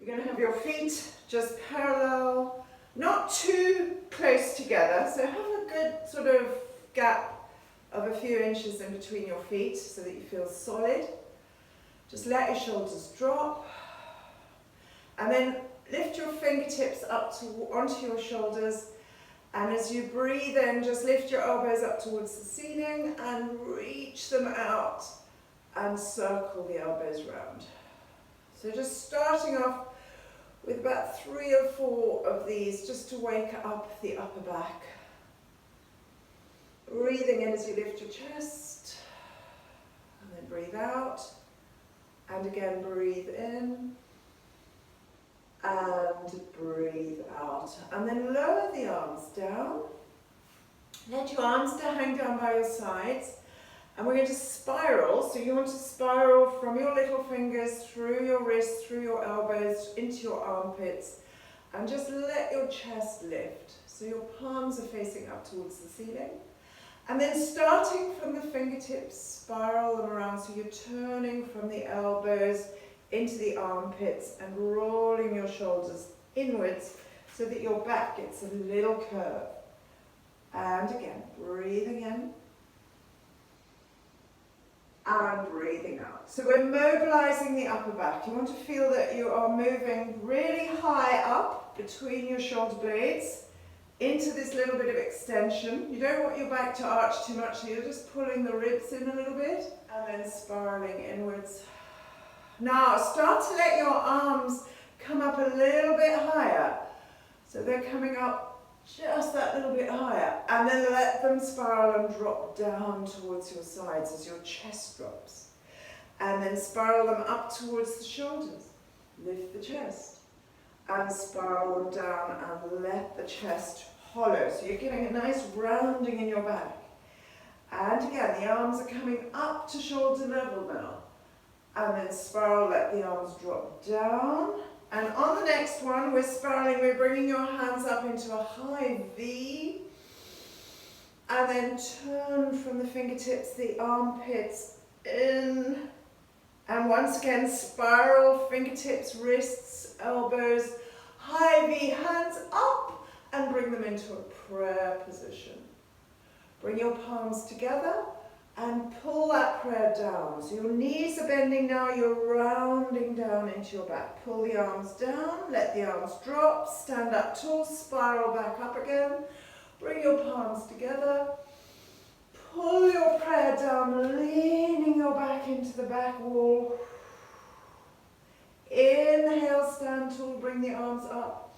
You're going to have your feet just parallel, not too close together, so have a good sort of gap of a few inches in between your feet so that you feel solid. Just let your shoulders drop, and then lift your fingertips up onto your shoulders, and as you breathe in, just lift your elbows up towards the ceiling and reach them out and circle the elbows round. So just starting off with about 3 or 4 of these just to wake up the upper back. Breathing in as you lift your chest, and then breathe out, and again breathe in, and breathe out. And then lower the arms down. Let your arms hang down by your sides. And we're going to spiral. So you want to spiral from your little fingers through your wrists, through your elbows, into your armpits. And just let your chest lift. So your palms are facing up towards the ceiling. And then starting from the fingertips, spiral them around. So you're turning from the elbows into the armpits and rolling your shoulders inwards so that your back gets a little curve. And again, breathing in and breathing out. So we're mobilizing the upper back. You want to feel that you are moving really high up between your shoulder blades into this little bit of extension. You don't want your back to arch too much, so you're just pulling the ribs in a little bit and then spiraling inwards. Now start to let your arms come up a little bit higher. So they're coming up just that little bit higher, and then let them spiral and drop down towards your sides as your chest drops. And then spiral them up towards the shoulders. Lift the chest and spiral them down and let the chest hollow. So you're getting a nice rounding in your back. And again, the arms are coming up to shoulder level now. And then spiral, let the arms drop down. And on the next one, we're spiraling, we're bringing your hands up into a high V. And then turn from the fingertips, the armpits in. And once again, spiral, fingertips, wrists, elbows, high V, hands up, and bring them into a prayer position. Bring your palms together and pull that prayer down. So your knees are bending now, you're rounding down into your back. Pull the arms down, let the arms drop, stand up tall, spiral back up again. Bring your palms together. Pull your prayer down, leaning your back into the back wall. Inhale, stand tall, bring the arms up.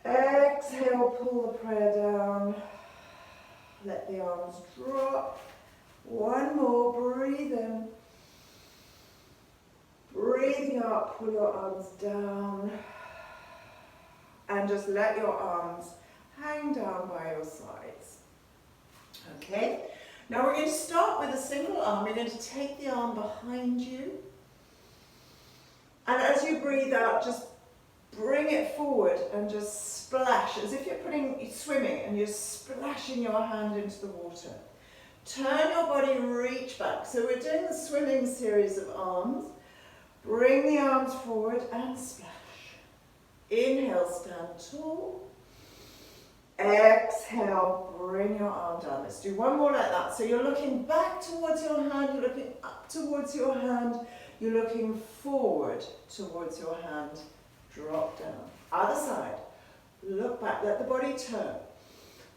Exhale, pull the prayer down. Let the arms drop. One more, breathe in. Breathing out, pull your arms down. And just let your arms hang down by your sides. Okay, now we're going to start with a single arm. You're going to take the arm behind you. And as you breathe out, just bring it forward and just splash, as if you're swimming and you're splashing your hand into the water. Turn your body, reach back. So we're doing the swimming series of arms. Bring the arms forward and splash. Inhale, stand tall. Exhale, bring your arm down. Let's do one more like that. So you're looking back towards your hand, you're looking up towards your hand, you're looking forward towards your hand. Drop down. Other side. Look back. Let the body turn.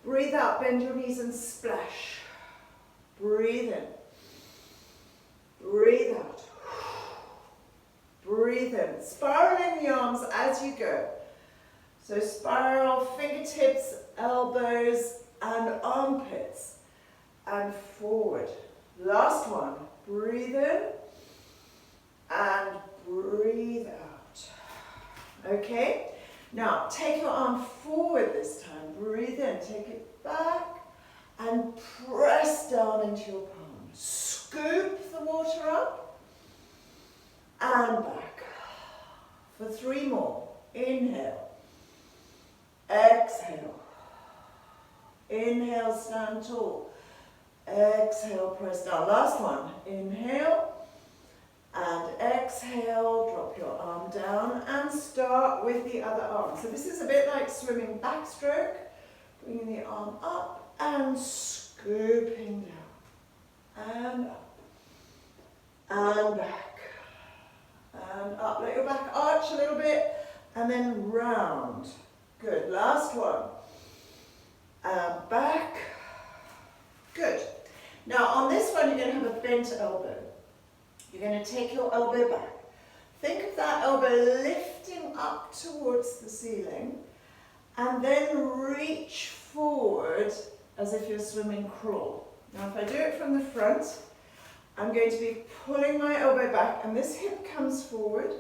Breathe out. Bend your knees and splash. Breathe in. Breathe out. Breathe in. Spiraling the arms as you go. So spiral fingertips, elbows, and armpits. And forward. Last one. Breathe in. And breathe out. Okay, now take your arm forward this time. Breathe in, take it back, and press down into your palm. Scoop the water up, and back. For 3 more. Inhale. Exhale. Inhale, stand tall. Exhale, press down. Last one. Inhale. And exhale, drop your arm down and start with the other arm. So this is a bit like swimming backstroke. Bringing the arm up and scooping down. And up. And back. And up. Let your back arch a little bit. And then round. Good. Last one. And back. Good. Now on this one you're going to have a bent elbow. You're going to take your elbow back. Think of that elbow lifting up towards the ceiling and then reach forward as if you're swimming crawl. Now if I do it from the front, I'm going to be pulling my elbow back and this hip comes forward.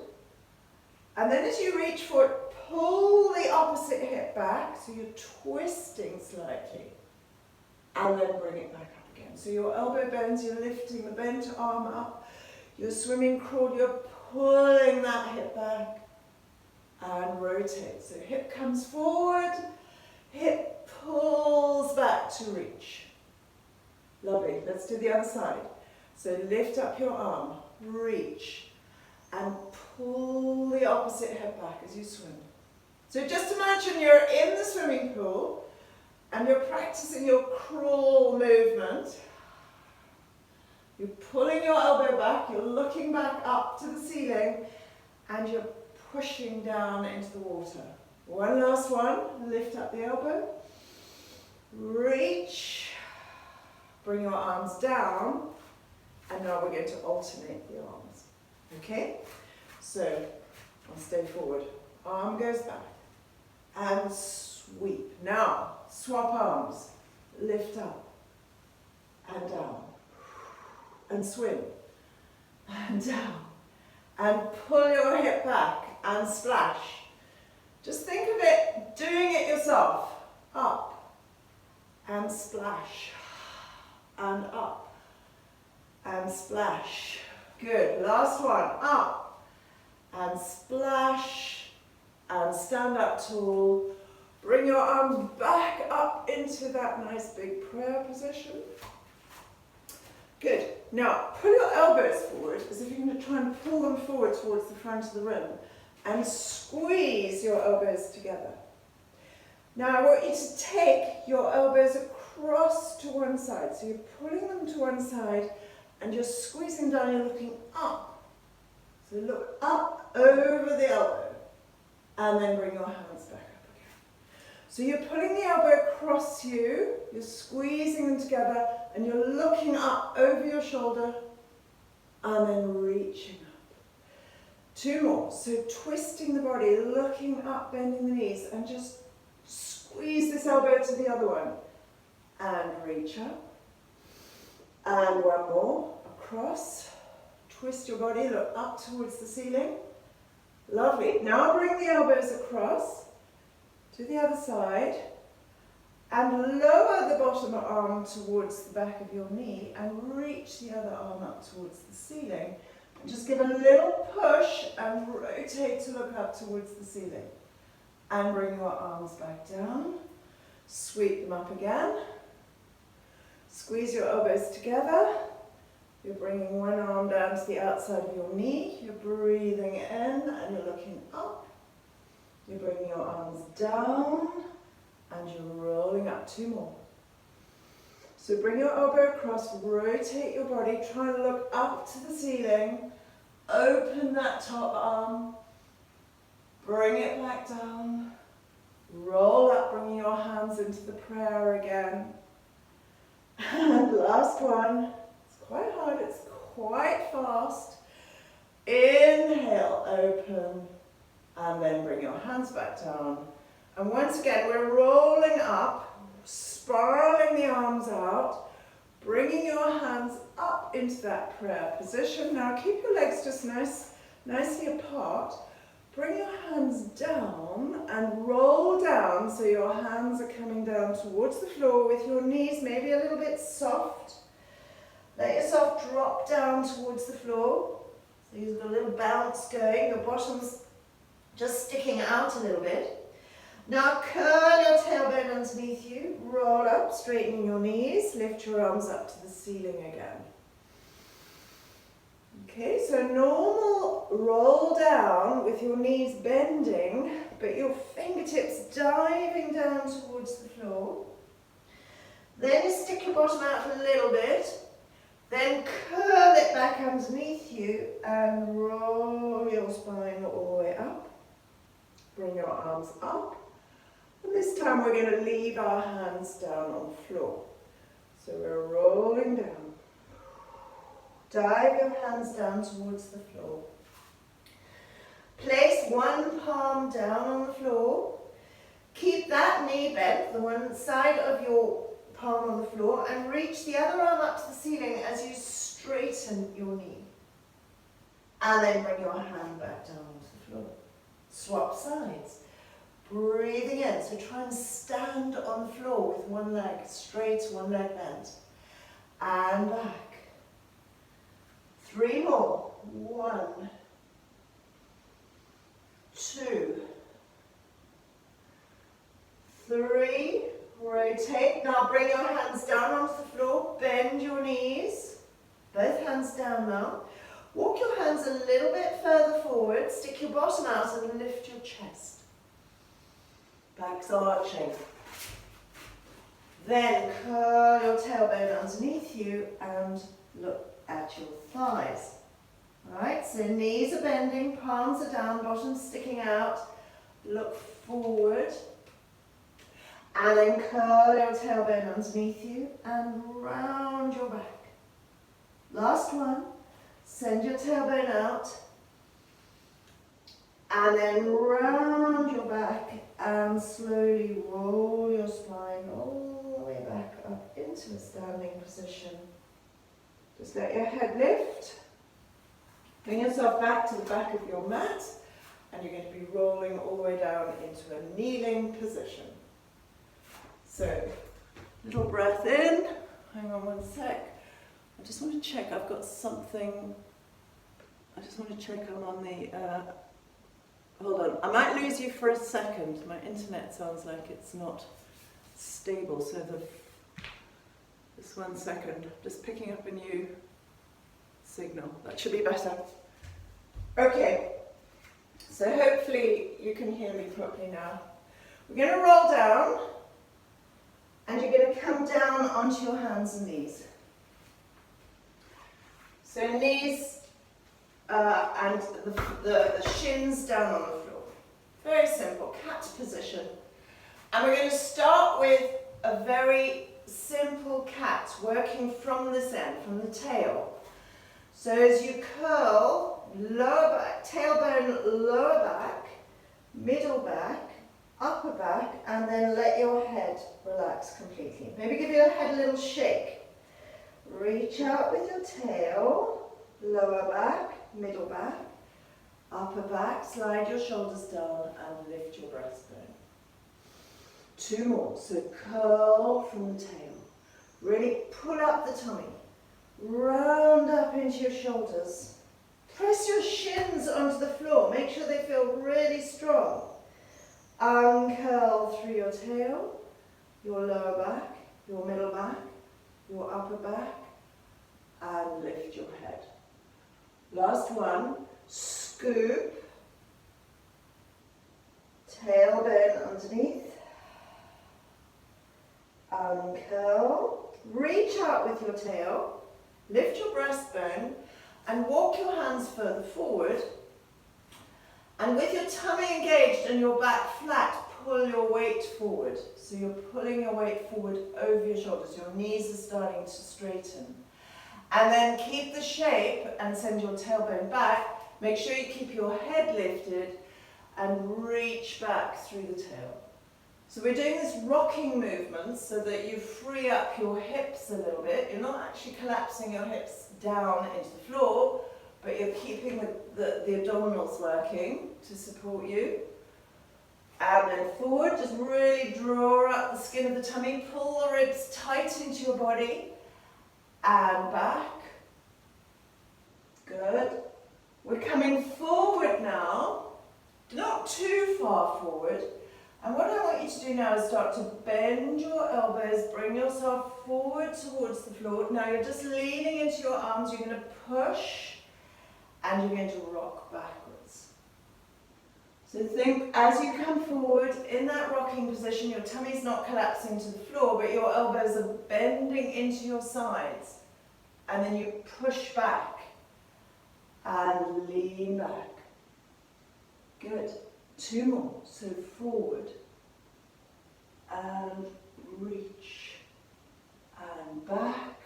And then as you reach forward, pull the opposite hip back, so you're twisting slightly. And then bring it back up again. So your elbow bends, you're lifting the bent arm up. You're swimming crawl, you're pulling that hip back and rotate. So hip comes forward, hip pulls back to reach. Lovely. Let's do the other side. So lift up your arm, reach, and pull the opposite hip back as you swim. So just imagine you're in the swimming pool and you're practicing your crawl movement. You're pulling your elbow back, you're looking back up to the ceiling, and you're pushing down into the water. One last one, lift up the elbow, reach, bring your arms down, and now we're going to alternate the arms. Okay? So, I'll stay forward. Arm goes back, and sweep. Now, swap arms, lift up, and down. And swim, and down, and pull your hip back, and splash. Just think of it, doing it yourself. Up, and splash, and up, and splash. Good, last one, up, and splash, and stand up tall. Bring your arms back up into that nice big prayer position. Good. Now, pull your elbows forward as if you're going to try and pull them forward towards the front of the room and squeeze your elbows together. Now, I want you to take your elbows across to one side. So you're pulling them to one side and you're squeezing down, you're looking up. So look up over the elbow and then bring your hands back up again. So you're pulling the elbow across you, you're squeezing them together, and you're looking up over your shoulder and then reaching up. Two more. So twisting the body, looking up, bending the knees, and just squeeze this elbow to the other one. And reach up. And one more. Across. Twist your body, look up towards the ceiling. Lovely. Now bring the elbows across to the other side. And lower the bottom arm towards the back of your knee and reach the other arm up towards the ceiling. And just give a little push and rotate to look up towards the ceiling. And bring your arms back down. Sweep them up again. Squeeze your elbows together. You're bringing one arm down to the outside of your knee. You're breathing in and you're looking up. You're bringing your arms down. And you're rolling up. Two more. So bring your elbow across, rotate your body, try and look up to the ceiling, open that top arm, bring it back down, roll up, bringing your hands into the prayer again. And last one, it's quite hard, it's quite fast. Inhale, open, and then bring your hands back down. And once again, we're rolling up, spiraling the arms out, bringing your hands up into that prayer position. Now keep your legs just nicely apart. Bring your hands down and roll down so your hands are coming down towards the floor with your knees maybe a little bit soft. Let yourself drop down towards the floor. So you've got a little bounce going, your bottom's just sticking out a little bit. Now curl your tailbone underneath you, roll up, straighten your knees, lift your arms up to the ceiling again. Okay, so normal roll down with your knees bending, but your fingertips diving down towards the floor. Then you stick your bottom out a little bit, then curl it back underneath you and roll your spine all the way up. Bring your arms up. And this time we're going to leave our hands down on the floor. So we're rolling down. Dive your hands down towards the floor. Place one palm down on the floor. Keep that knee bent, the one side of your palm on the floor, and reach the other arm up to the ceiling as you straighten your knee. And then bring your hand back down onto the floor. Swap sides. Breathing in, so try and stand on the floor with one leg straight, one leg bent. And back. 3 more. 1, 2, 3. Rotate. Now bring your hands down onto the floor. Bend your knees. Both hands down now. Walk your hands a little bit further forward. Stick your bottom out and lift your chest. Back's arching. Then curl your tailbone underneath you and look at your thighs. Alright, so knees are bending, palms are down, bottom's sticking out. Look forward. And then curl your tailbone underneath you and round your back. Last one. Send your tailbone out. And then round your back and slowly roll your spine all the way back up into a standing position. Just let your head lift. Bring yourself back to the back of your mat, and you're going to be rolling all the way down into a kneeling position. So, little breath in. Hang on one sec. I just want to check I've got something. I just want to check I'm on the... hold on. I might lose you for a second. My internet sounds like it's not stable. So just 1 second. Just picking up a new signal. That should be better. Okay. So hopefully you can hear me properly now. We're going to roll down. And you're going to come down onto your hands and knees. So knees and the shins down on the floor. Very simple, cat position. And we're going to start with a very simple cat, working from this end, from the tail. So as you curl, lower back, tailbone, lower back, middle back, upper back, and then let your head relax completely. Maybe give your head a little shake. Reach out with your tail, lower back, middle back, upper back, slide your shoulders down and lift your breastbone. 2 more. So curl from the tail. Really pull up the tummy. Round up into your shoulders. Press your shins onto the floor. Make sure they feel really strong. Uncurl through your tail, your lower back, your middle back, your upper back, and lift your head. Last one, scoop, tailbone underneath, uncurl, reach out with your tail, lift your breastbone, and walk your hands further forward. And with your tummy engaged and your back flat, pull your weight forward. So you're pulling your weight forward over your shoulders. Your knees are starting to straighten. And then keep the shape and send your tailbone back. Make sure you keep your head lifted and reach back through the tail. So we're doing this rocking movement so that you free up your hips a little bit. You're not actually collapsing your hips down into the floor, but you're keeping the abdominals working to support you. And then forward, just really draw up the skin of the tummy, pull the ribs tight into your body, and back. Good. We're coming forward now, not too far forward. And what I want you to do now is start to bend your elbows, bring yourself forward towards the floor. Now you're just leaning into your arms, you're going to push and you're going to rock backwards. So think as you come forward in that rocking position, your tummy's not collapsing to the floor, but your elbows are bending into your sides. And then you push back and lean back. Good. 2 more. So forward and reach and back.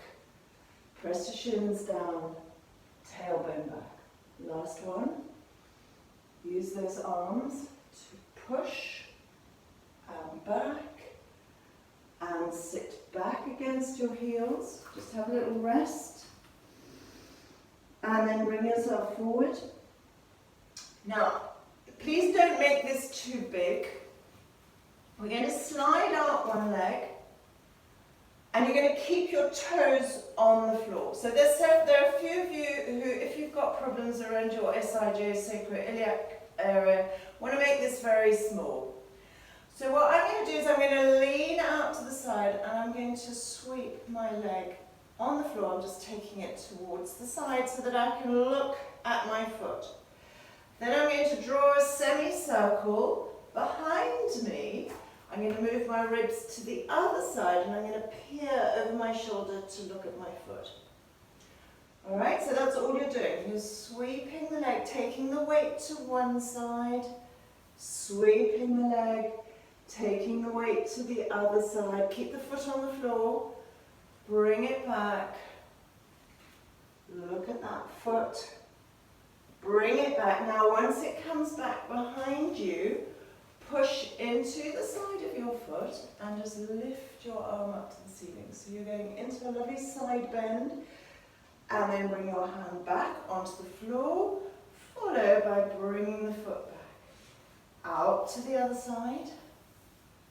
Press your shins down, tailbone back. Last one. Use those arms to push and back and sit back against your heels. Just have a little rest. And then bring yourself forward. Now, please don't make this too big. We're going to slide out one leg. And you're going to keep your toes on the floor. So there are a few of you who, if you've got problems around your SIJ, sacroiliac area, want to make this very small. So what I'm going to do is I'm going to lean out to the side and I'm going to sweep my leg on the floor. I'm just taking it towards the side so that I can look at my foot. Then I'm going to draw a semicircle behind me. I'm going to move my ribs to the other side and I'm going to peer over my shoulder to look at my foot. Alright, so that's all you're doing. You're sweeping the leg, taking the weight to one side, sweeping the leg, taking the weight to the other side. Keep the foot on the floor, bring it back, look at that foot, bring it back. Now once it comes back behind you, push into the side of your foot and just lift your arm up to the ceiling. So you're going into a lovely side bend and then bring your hand back onto the floor, followed by bringing the foot back. Out to the other side,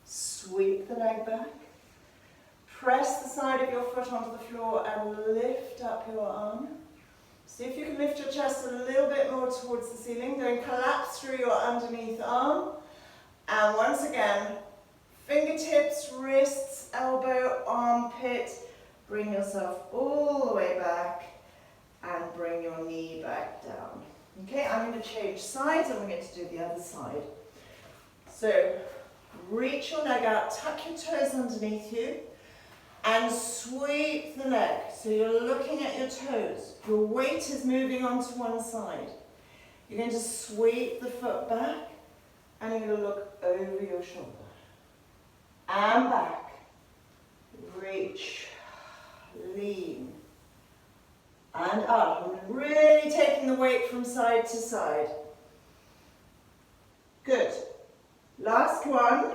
sweep the leg back, press the side of your foot onto the floor and lift up your arm. See if you can lift your chest a little bit more towards the ceiling. Don't collapse through your underneath arm. And once again, fingertips, wrists, elbow, armpit. Bring yourself all the way back and bring your knee back down. Okay, I'm going to change sides and we're going to do the other side. So, reach your leg out, tuck your toes underneath you and sweep the leg. So you're looking at your toes. Your weight is moving onto one side. You're going to sweep the foot back. And you're going to look over your shoulder. And back. Reach. Lean. And up. And really taking the weight from side to side. Good. Last one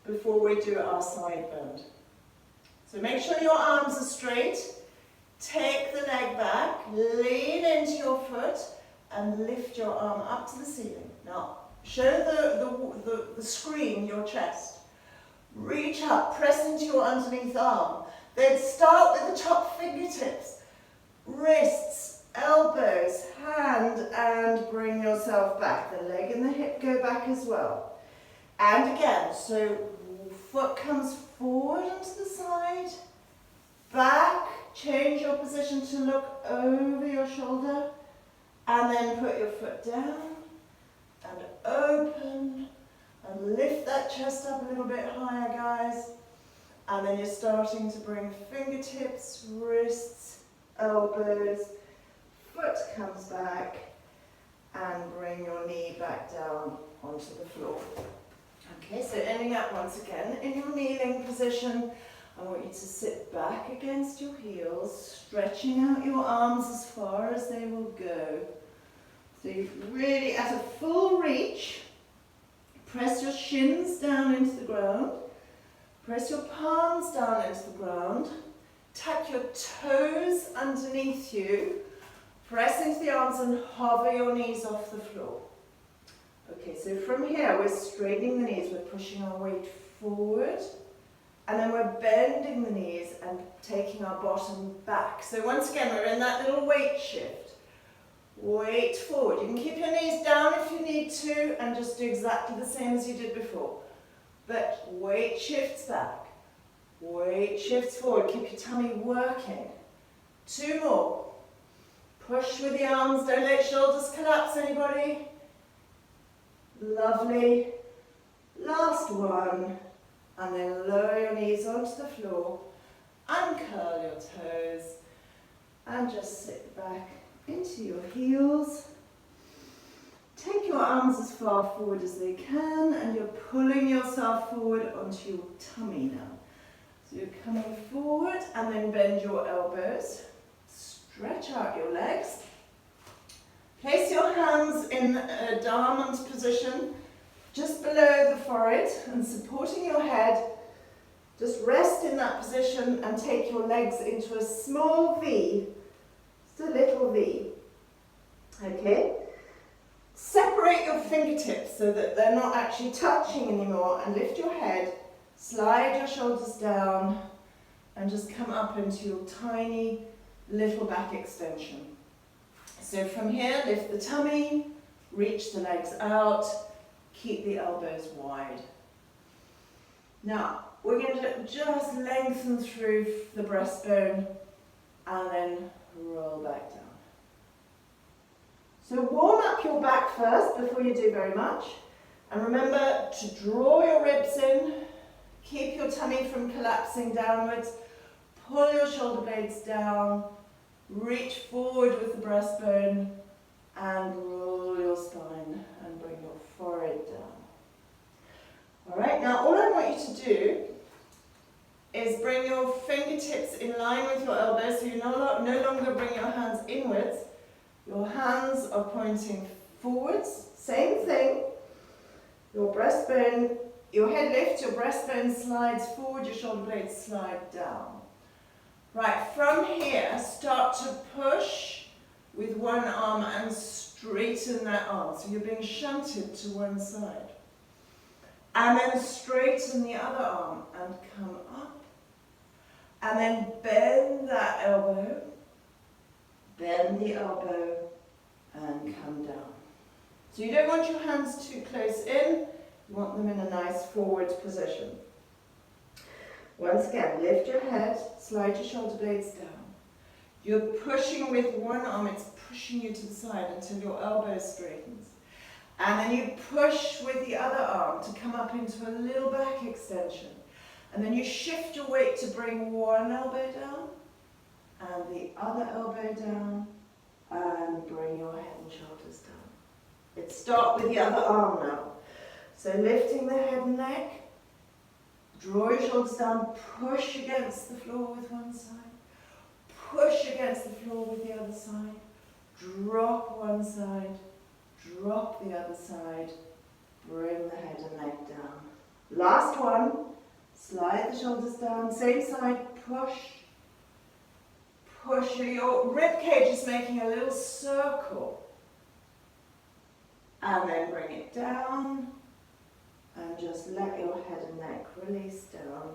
before we do our side bend. So make sure your arms are straight. Take the leg back. Lean into your foot. And lift your arm up to the ceiling. Now, show the screen your chest. Reach up, press into your underneath arm. Then start with the top fingertips. Wrists, elbows, hand, and bring yourself back. The leg and the hip go back as well. And again, so foot comes forward onto the side, back, change your position to look over your shoulder. And then put your foot down and open and lift that chest up a little bit higher, guys. And then you're starting to bring fingertips, wrists, elbows, foot comes back and bring your knee back down onto the floor. Okay, so ending up once again in your kneeling position. I want you to sit back against your heels, stretching out your arms as far as they will go. So you're really at a full reach. Press your shins down into the ground. Press your palms down into the ground. Tuck your toes underneath you. Press into the arms and hover your knees off the floor. Okay, so from here we're straightening the knees. We're pushing our weight forward. And then we're bending the knees and taking our bottom back. So once again, we're in that little weight shift. Weight forward. You can keep your knees down if you need to and just do exactly the same as you did before. But weight shifts back. Weight shifts forward. Keep your tummy working. 2 more. Push with the arms, don't let shoulders collapse, anybody. Lovely. Last one. And then lower your knees onto the floor, uncurl your toes, and just sit back into your heels. Take your arms as far forward as they can, and you're pulling yourself forward onto your tummy now. So you're coming forward, and then bend your elbows. Stretch out your legs. Place your hands in a diamond position, just below the forehead and supporting your head. Just rest in that position and take your legs into a small V, just a little V. Okay? Separate your fingertips so that they're not actually touching anymore, and lift your head, slide your shoulders down, and just come up into your tiny little back extension. So from here, lift the tummy, reach the legs out, keep the elbows wide. Now, we're going to just lengthen through the breastbone and then roll back down. So warm up your back first before you do very much. And remember to draw your ribs in, keep your tummy from collapsing downwards, pull your shoulder blades down, reach forward with the breastbone, and roll your spine and bring your forehead down. Alright, now all I want you to do is bring your fingertips in line with your elbows, so you no longer bring your hands inwards. Your hands are pointing forwards, same thing. Your breastbone, your head lifts, your breastbone slides forward, your shoulder blades slide down. Right, from here, start to push with one arm and straighten that arm. So you're being shunted to one side. And then straighten the other arm and come up. And then bend that elbow, bend the elbow, and come down. So you don't want your hands too close in, you want them in a nice forward position. Once again, lift your head, slide your shoulder blades down. You're pushing with one arm, it's pushing you to the side until your elbow straightens. And then you push with the other arm to come up into a little back extension. And then you shift your weight to bring one elbow down, and the other elbow down, and bring your head and shoulders down. Let's start with the other arm now. So lifting the head and neck, draw your shoulders down, push against the floor with one side, push against the floor with the other side, drop one side, drop the other side, bring the head and neck down. Last one, slide the shoulders down, same side, push, push. Your rib cage is making a little circle. And then bring it down, and just let your head and neck release down.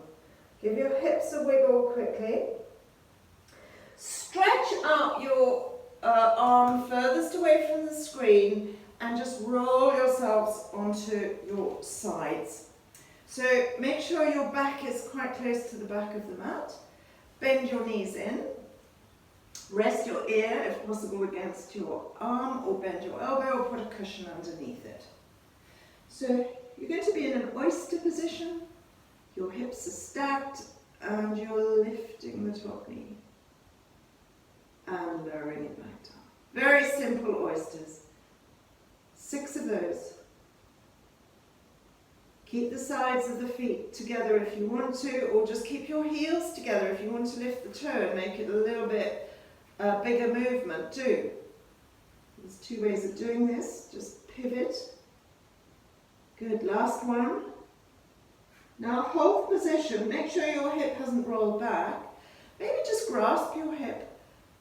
Give your hips a wiggle quickly. Stretch out your arm furthest away from the screen and just roll yourselves onto your sides. So make sure your back is quite close to the back of the mat. Bend your knees in. Rest your ear, if possible, against your arm, or bend your elbow, or put a cushion underneath it. So you're going to be in an oyster position. Your hips are stacked, and you're lifting the top knee and lowering it back down. Very simple oysters. 6 of those. Keep the sides of the feet together if you want to, or just keep your heels together if you want to lift the toe and make it a little bit bigger movement too. There's 2 ways of doing this. Just pivot. Good, last one. Now hold position, make sure your hip hasn't rolled back. Maybe just grasp your hip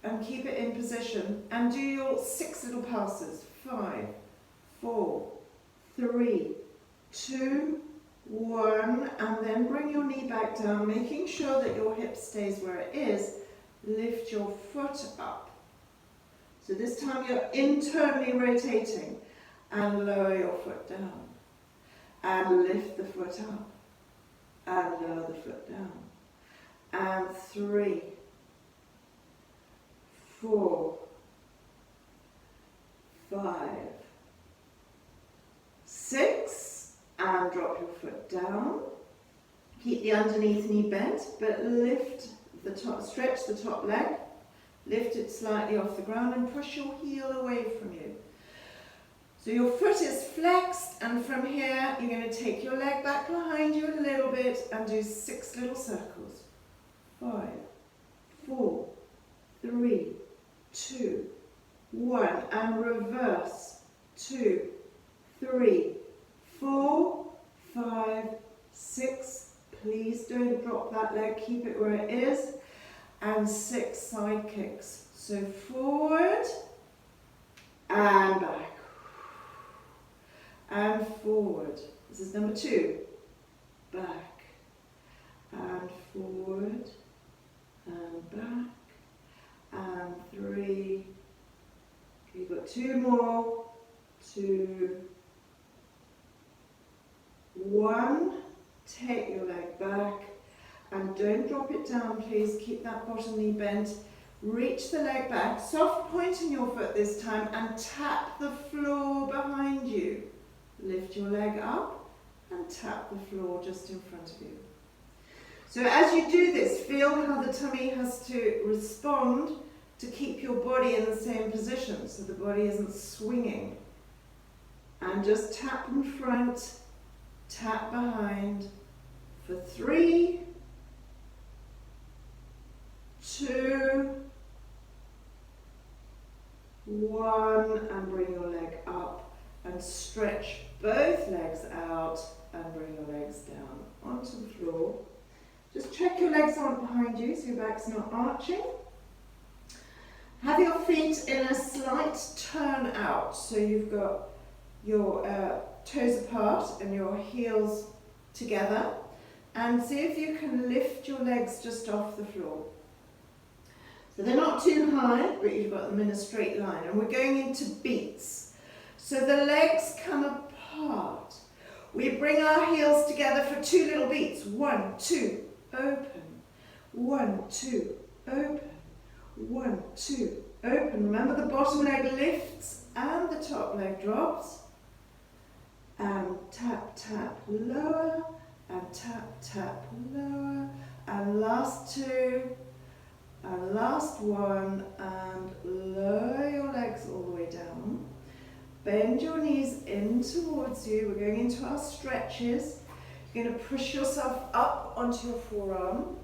and keep it in position and do your 6 little pulses. 5, 4, 3, 2, 1, and then bring your knee back down, making sure that your hip stays where it is. Lift your foot up. So this time you're internally rotating, and lower your foot down. And lift the foot up. And lower the foot down. And 3, 4, down. Keep the underneath knee bent, but lift the top, stretch the top leg, lift it slightly off the ground and push your heel away from you. So your foot is flexed, and from here you're going to take your leg back behind you a little bit and do 6 little circles. 5, 4, 3, 2, 1, and reverse. 2, 3, 4, 5, 6. Please don't drop that leg, keep it where it is. And 6 side kicks. So forward and back. And forward. This is number 2. Back and forward and back and 3. You've got 2 more. 2, 1. Take your leg back and don't drop it down, please. Keep that bottom knee bent. Reach the leg back. Soft point in your foot this time and tap the floor behind you. Lift your leg up and tap the floor just in front of you. So as you do this, feel how the tummy has to respond to keep your body in the same position so the body isn't swinging. And just tap in front, tap behind for 3, 2, 1, and bring your leg up and stretch both legs out and bring your legs down onto the floor. Just check your legs aren't behind you so your back's not arching. Have your feet in a slight turn out, so you've got your toes apart and your heels together, and see if you can lift your legs just off the floor. So they're not too high, but you've got them in a straight line, and we're going into beats. So the legs come apart. We bring our heels together for 2 little beats. 1, 2, open. 1, 2, open. 1, 2, open. Remember, the bottom leg lifts and the top leg drops. And tap, tap, lower. And tap, tap, lower. And last 2. And last 1. And lower your legs all the way down. Bend your knees in towards you. We're going into our stretches. You're going to push yourself up onto your forearm.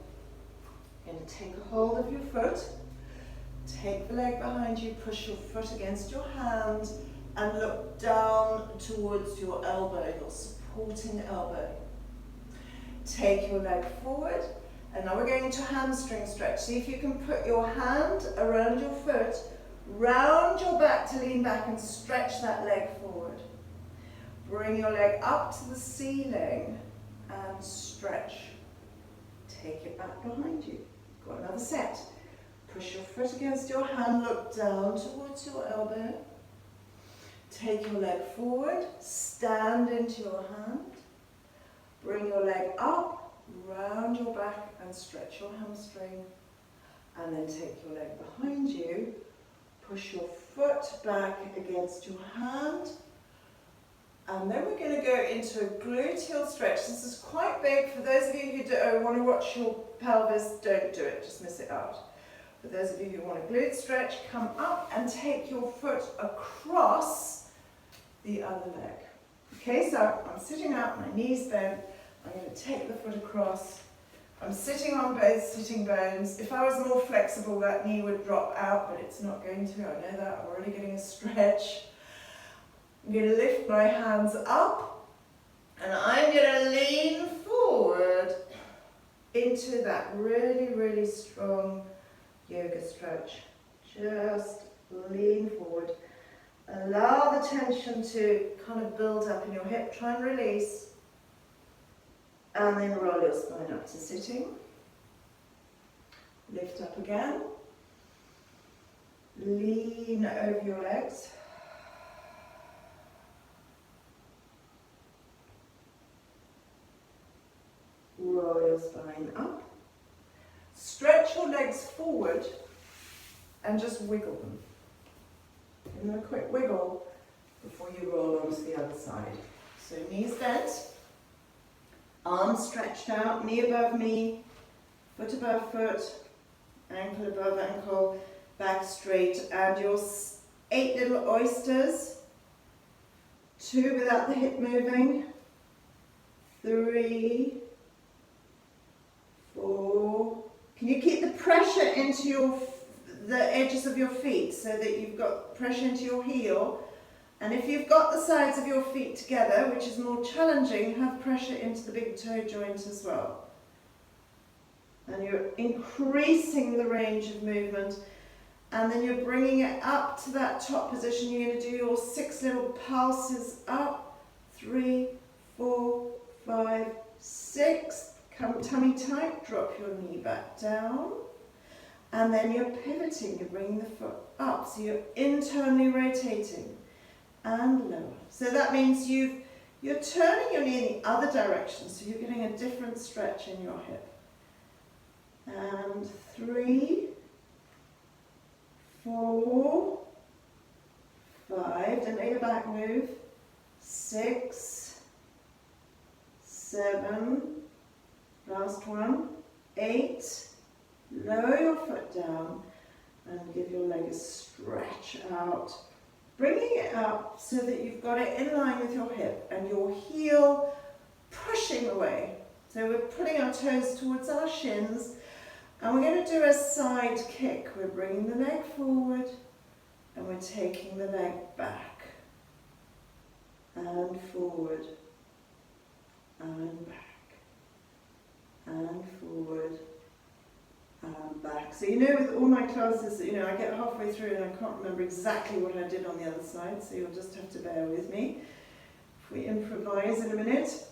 You're going to take a hold of your foot. Take the leg behind you, push your foot against your hand and look down towards your elbow, your supporting elbow. Take your leg forward, and now we're going into hamstring stretch. See if you can put your hand around your foot, round your back to lean back and stretch that leg forward. Bring your leg up to the ceiling and stretch. Take it back behind you. Got another set. Push your foot against your hand, look down towards your elbow. Take your leg forward, stand into your hand. Bring your leg up, round your back and stretch your hamstring. And then take your leg behind you. Push your foot back against your hand. And then we're going to go into a gluteal stretch. This is quite big. For those of you who want to watch your pelvis, don't do it, just miss it out. For those of you who want a glute stretch, come up and take your foot across the other leg. Okay, so I'm sitting up, my knees bent. I'm going to take the foot across. I'm sitting on both sitting bones. If I was more flexible, that knee would drop out, but it's not going to. I know that. I'm already getting a stretch. I'm going to lift my hands up, and I'm going to lean forward into that really, really strong yoga stretch. Just lean forward. Allow the tension to kind of build up in your hip. Try and release. And then roll your spine up to sitting. Lift up again. Lean over your legs. Roll your spine up. Stretch your legs forward and just wiggle them. Give them a quick wiggle before you roll onto the other side. So knees bent, Arms stretched out, knee above knee, foot above foot, ankle above ankle, back straight, and your 8 little oysters. 2 without the hip moving. 3, 4. Can you keep the pressure into the edges of your feet so that you've got pressure into your heel? And if you've got the sides of your feet together, which is more challenging, have pressure into the big toe joint as well. And you're increasing the range of movement. And then you're bringing it up to that top position. You're going to do your 6 little pulses up. 3, 4, 5, 6. Come tummy tight, drop your knee back down. And then you're pivoting, you're bringing the foot up. So you're internally rotating and lower. So that means you're turning your knee in the other direction. So you're getting a different stretch in your hip. And 3, 4, 5, don't let your back move. 6, 7, last one, 8, lower your foot down and give your leg a stretch out. Bringing it up so that you've got it in line with your hip and your heel pushing away. So we're putting our toes towards our shins and we're going to do a side kick. We're bringing the leg forward and we're taking the leg back and forward and back and forward and back. So you know, with all my classes, you know, I get halfway through and I can't remember exactly what I did on the other side, so you'll just have to bear with me if we improvise in a minute.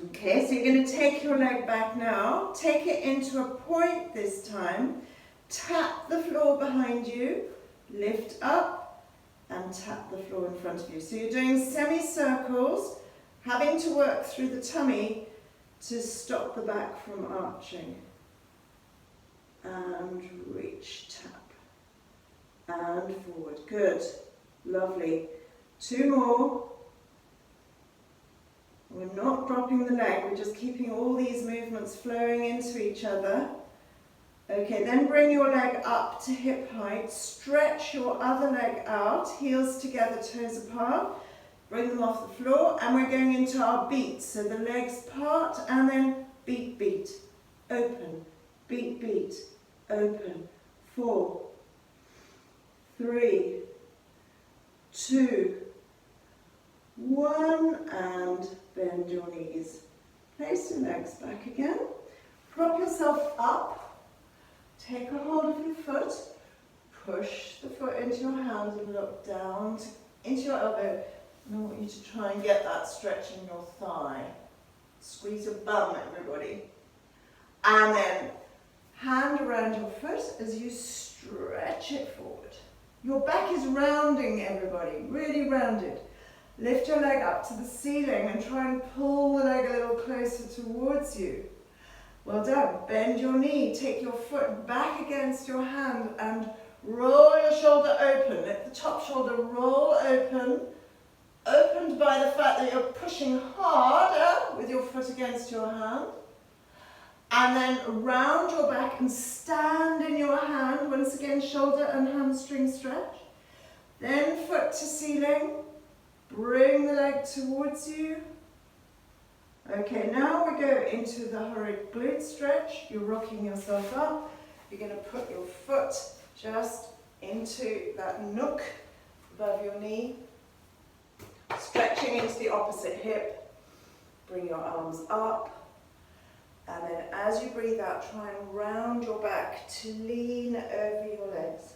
Okay, so you're going to take your leg back now, take it into a point this time, tap the floor behind you, lift up and tap the floor in front of you. So you're doing semicircles, having to work through the tummy to stop the back from arching. And reach, tap, and forward. Good, lovely. 2 more. We're not dropping the leg, we're just keeping all these movements flowing into each other. Okay, then bring your leg up to hip height, stretch your other leg out, heels together, toes apart, bring them off the floor, and we're going into our beat. So the legs part, and then beat, beat, open, beat, beat, open. 4, 3, 2, 1, and bend your knees. Place your legs back again. Prop yourself up. Take a hold of your foot. Push the foot into your hand and look down into your elbow. And I want you to try and get that stretch in your thigh. Squeeze your bum, everybody. And then hand around your foot as you stretch it forward. Your back is rounding, everybody, really rounded. Lift your leg up to the ceiling and try and pull the leg a little closer towards you. Well done. Bend your knee, take your foot back against your hand and roll your shoulder open. Let the top shoulder roll open, opened by the fact that you're pushing harder with your foot against your hand. And then round your back and stand in your hand. Once again, shoulder and hamstring stretch. Then foot to ceiling. Bring the leg towards you. Okay, now we go into the horrid glute stretch. You're rocking yourself up. You're going to put your foot just into that nook above your knee. Stretching into the opposite hip. Bring your arms up. And then as you breathe out, try and round your back to lean over your legs.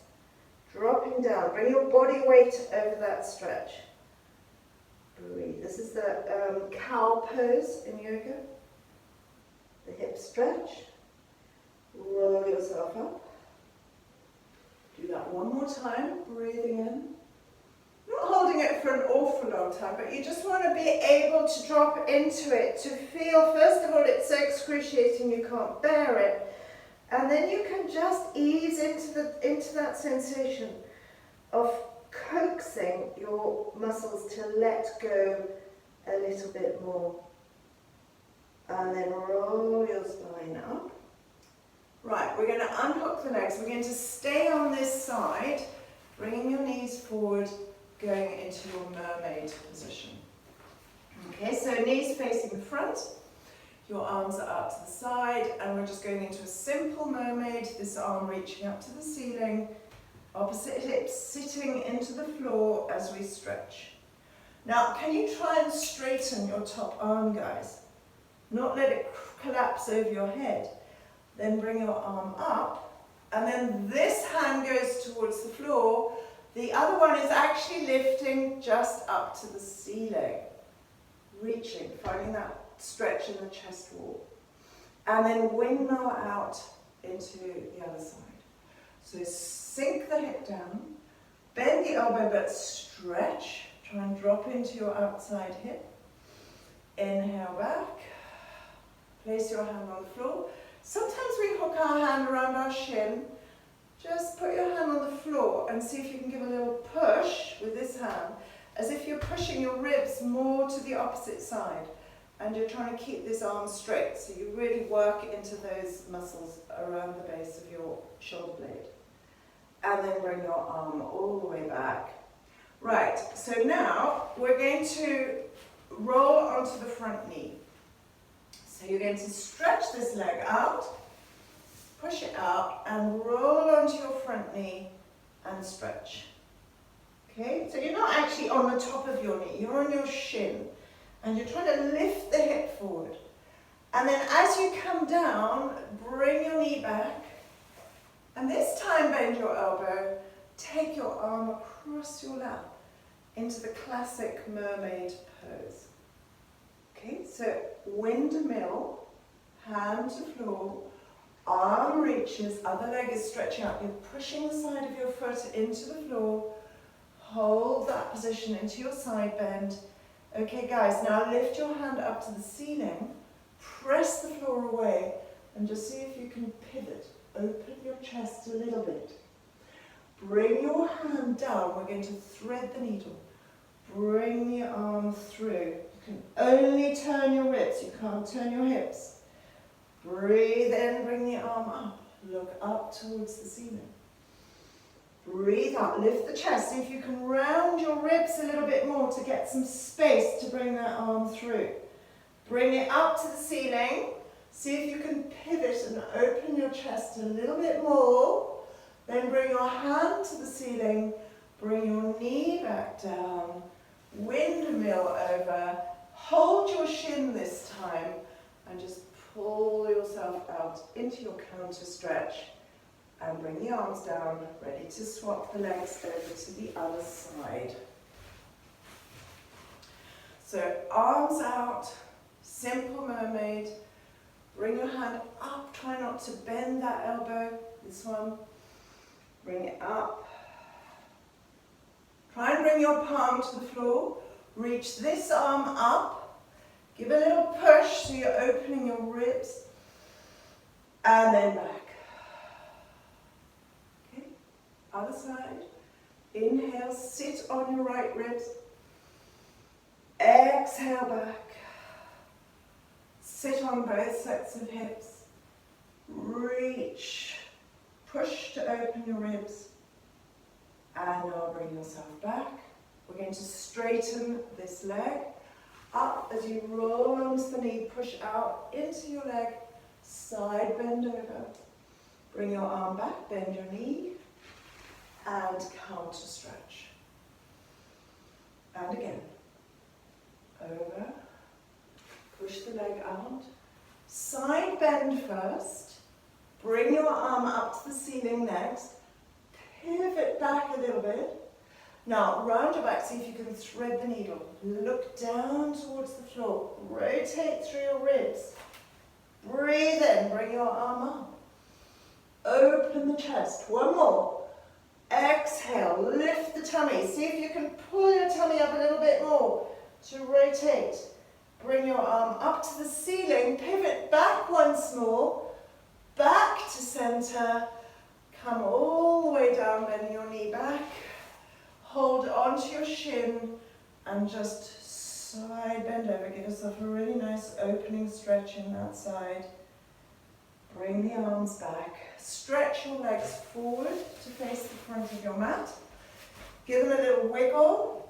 Dropping down. Bring your body weight over that stretch. Breathe. This is the cow pose in yoga. The hip stretch. Roll yourself up. Do that one more time. Breathing in. Not holding it for an awful long time, but you just want to be able to drop into it, to feel, first of all, it's so excruciating you can't bear it, and then you can just ease into that sensation of coaxing your muscles to let go a little bit more. And then roll your spine up. Right, we're going to unhook the legs. We're going to stay on this side, bringing your knees forward, going into your mermaid position. Okay, so knees facing the front, your arms are out to the side, and we're just going into a simple mermaid, this arm reaching up to the ceiling, opposite hips sitting into the floor as we stretch. Now, can you try and straighten your top arm, guys? Not let it collapse over your head. Then bring your arm up, and then this hand goes towards the floor. The other one is actually lifting just up to the ceiling. Reaching, finding that stretch in the chest wall. And then windmill out into the other side. So sink the hip down, bend the elbow but stretch. Try and drop into your outside hip. Inhale back. Place your hand on the floor. Sometimes we hook our hand around our shin. Just put your hand on the floor and see if you can give a little push with this hand, as if you're pushing your ribs more to the opposite side. And you're trying to keep this arm straight, so you really work into those muscles around the base of your shoulder blade. And then bring your arm all the way back. Right, so now we're going to roll onto the front knee. So you're going to stretch this leg out, push it out, and roll onto your front knee and stretch. Okay, so you're not actually on the top of your knee, you're on your shin, and you're trying to lift the hip forward. And then as you come down, bring your knee back, and this time bend your elbow, take your arm across your lap into the classic mermaid pose. Okay, so windmill, hand to floor, arm reaches, other leg is stretching out. You're pushing the side of your foot into the floor. Hold that position into your side bend. Okay guys, now lift your hand up to the ceiling, press the floor away, and just see if you can pivot. Open your chest a little bit. Bring your hand down. We're going to thread the needle. Bring your arm through. You can only turn your ribs, you can't turn your hips. Breathe in, bring the arm up. Look up towards the ceiling. Breathe out, lift the chest. See if you can round your ribs a little bit more to get some space to bring that arm through. Bring it up to the ceiling. See if you can pivot and open your chest a little bit more. Then bring your hand to the ceiling. Bring your knee back down. Windmill over. Hold your shin this time and just pull yourself out into your counter stretch. And bring the arms down, ready to swap the legs over to the other side. So arms out, simple mermaid. Bring your hand up, try not to bend that elbow, this one. Bring it up. Try and bring your palm to the floor. Reach this arm up. Give a little push so you're opening your ribs. And then back. Other side. Inhale, sit on your right ribs. Exhale back. Sit on both sets of hips. Reach. Push to open your ribs. And now bring yourself back. We're going to straighten this leg up as you roll onto the knee. Push out into your leg. Side bend over. Bring your arm back, bend your knee. And counter stretch. And again. Over. Push the leg out. Side bend first. Bring your arm up to the ceiling next. Pivot back a little bit. Now round your back, see if you can thread the needle. Look down towards the floor. Rotate through your ribs. Breathe in, bring your arm up. Open the chest. One more. Exhale, lift the tummy. See if you can pull your tummy up a little bit more to rotate. Bring your arm up to the ceiling, pivot back once more, back to center. Come all the way down, bending your knee back. Hold onto your shin and just side bend over. Give yourself a really nice opening stretch in that side. Bring the arms back. Stretch your legs forward to face the front of your mat. Give them a little wiggle.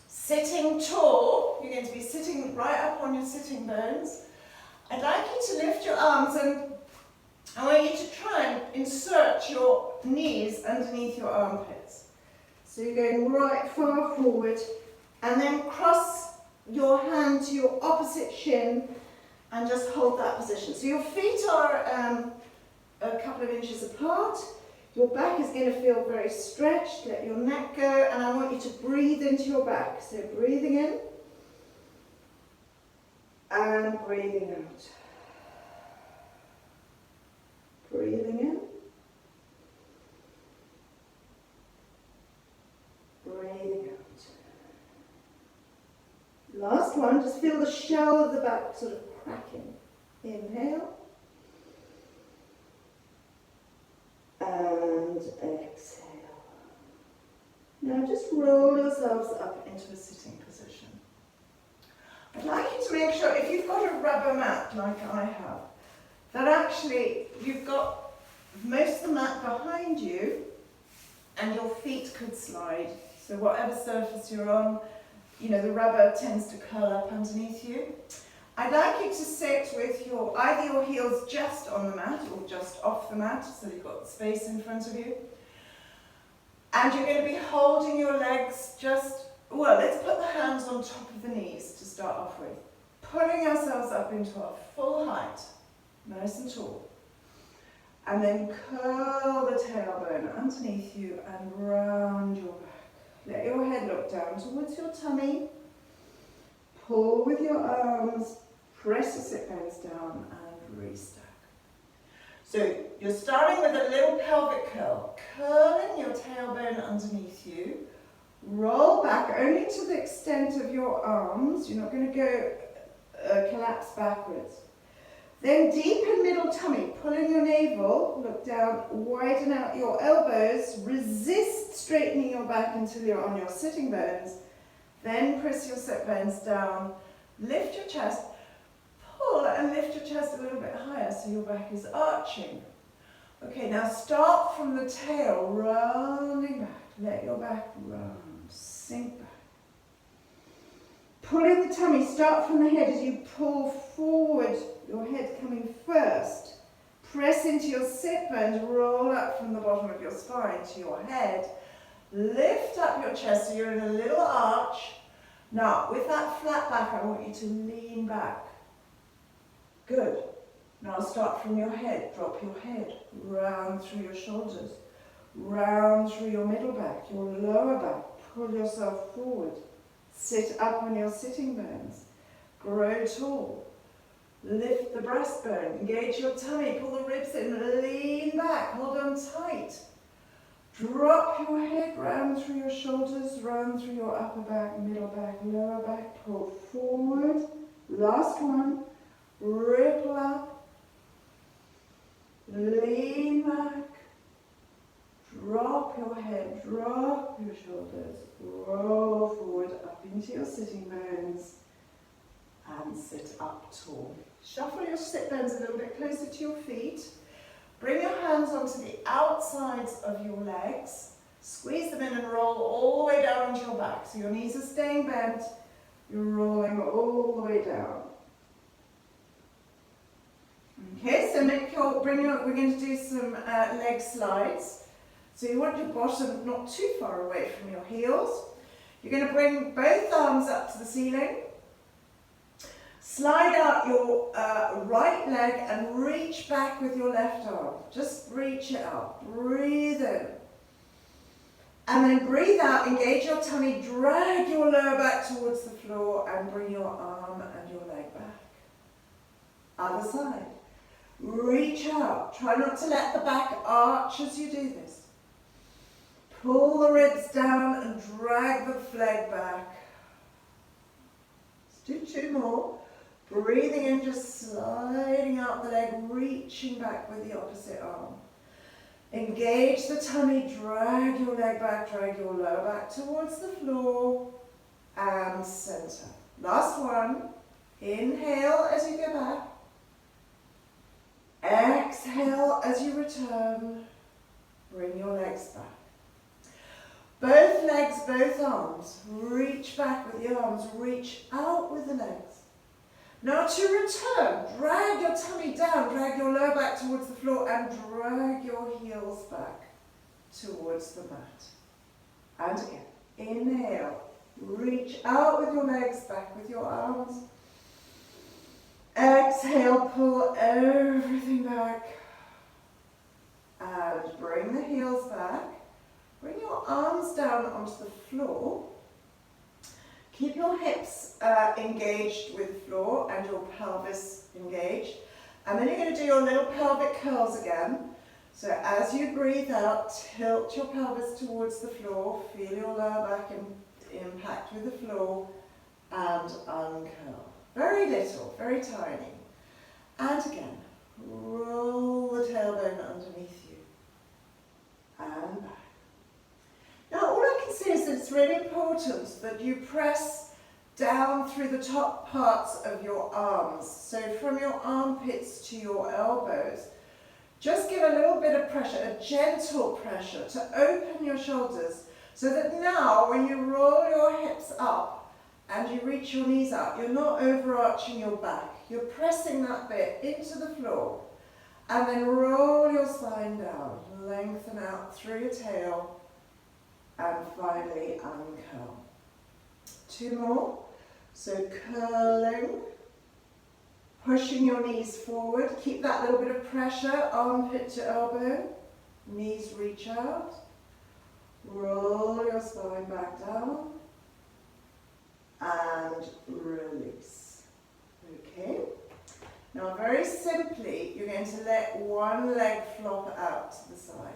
Sitting tall, you're going to be sitting right up on your sitting bones. I'd like you to lift your arms and I want you to try and insert your knees underneath your armpits. So you're going right far forward and then cross your hand to your opposite shin and just hold that position. So your feet are a couple of inches apart. Your back is going to feel very stretched. Let your neck go and I want you to breathe into your back. So breathing in and breathing out. Breathing in. Breathing out. Last one, just feel the shell of the back sort of cracking. Inhale. And exhale. Now just roll yourselves up into a sitting position. I'd like you to make sure, if you've got a rubber mat like I have, that actually you've got most of the mat behind you and your feet could slide. So whatever surface you're on, you know, the rubber tends to curl up underneath you. I'd like you to sit with either your heels just on the mat or just off the mat, so you've got space in front of you. And you're going to be holding your legs well, let's put the hands on top of the knees to start off with. Pulling ourselves up into our full height, nice and tall. And then curl the tailbone underneath you and round your back. Let your head look down towards your tummy. Pull with your arms, press your sit bones down and restack. So you're starting with a little pelvic curl, curling your tailbone underneath you. Roll back only to the extent of your arms. You're not going to go collapse backwards. Then deepen middle tummy, pulling your navel, look down, widen out your elbows, resist straightening your back until you're on your sitting bones. Then press your sit bones down, lift your chest, pull and lift your chest a little bit higher so your back is arching. Okay, now start from the tail, rounding back. Let your back round, sink back. Pull in the tummy, start from the head as you pull forward, your head coming first. Press into your sit bones, roll up from the bottom of your spine to your head. Lift up your chest so you're in a little arch. Now, with that flat back, I want you to lean back. Good. Now start from your head. Drop your head. Round through your shoulders. Round through your middle back, your lower back. Pull yourself forward. Sit up on your sitting bones. Grow tall. Lift the breastbone. Engage your tummy. Pull the ribs in. Lean back. Hold on tight. Drop your head round through your shoulders, round through your upper back, middle back, lower back. Pull forward. Last one. Ripple up. Lean back. Drop your head, drop your shoulders. Roll forward up into your sitting bones. And sit up tall. Shuffle your sit bones a little bit closer to your feet. Bring your hands onto the outsides of your legs. Squeeze them in and roll all the way down onto your back. So your knees are staying bent. You're rolling all the way down. Okay, so we're going to do some leg slides. So you want your bottom not too far away from your heels. You're going to bring both arms up to the ceiling. Slide out your right leg and reach back with your left arm. Just reach it out. Breathe in. And then breathe out, engage your tummy, drag your lower back towards the floor and bring your arm and your leg back. Other side. Reach out. Try not to let the back arch as you do this. Pull the ribs down and drag the leg back. Let's do two more. Breathing in, just sliding out the leg, reaching back with the opposite arm. Engage the tummy, drag your leg back, drag your lower back towards the floor and center. Last one. Inhale as you go back. Exhale as you return. Bring your legs back. Both legs, both arms. Reach back with the arms. Reach out with the legs. Now to return, drag your tummy down, drag your lower back towards the floor and drag your heels back towards the mat. And again, inhale, reach out with your legs, back with your arms. Exhale, pull everything back and bring the heels back. Bring your arms down onto the floor. Keep your hips engaged with the floor and your pelvis engaged. And then you're going to do your little pelvic curls again. So as you breathe out, tilt your pelvis towards the floor. Feel your lower back impact with the floor and uncurl. Very little, very tiny. And again, roll the tailbone underneath you. And back. Now all I can say is that it's really important that you press down through the top parts of your arms. So from your armpits to your elbows. Just give a little bit of pressure, a gentle pressure to open your shoulders so that now when you roll your hips up and you reach your knees out, you're not overarching your back. You're pressing that bit into the floor and then roll your spine down, lengthen out through your tail and finally uncurl. Two more. So curling, pushing your knees forward. Keep that little bit of pressure, armpit to elbow. Knees reach out. Roll your spine back down. And release. Okay. Now very simply, you're going to let one leg flop out to the side.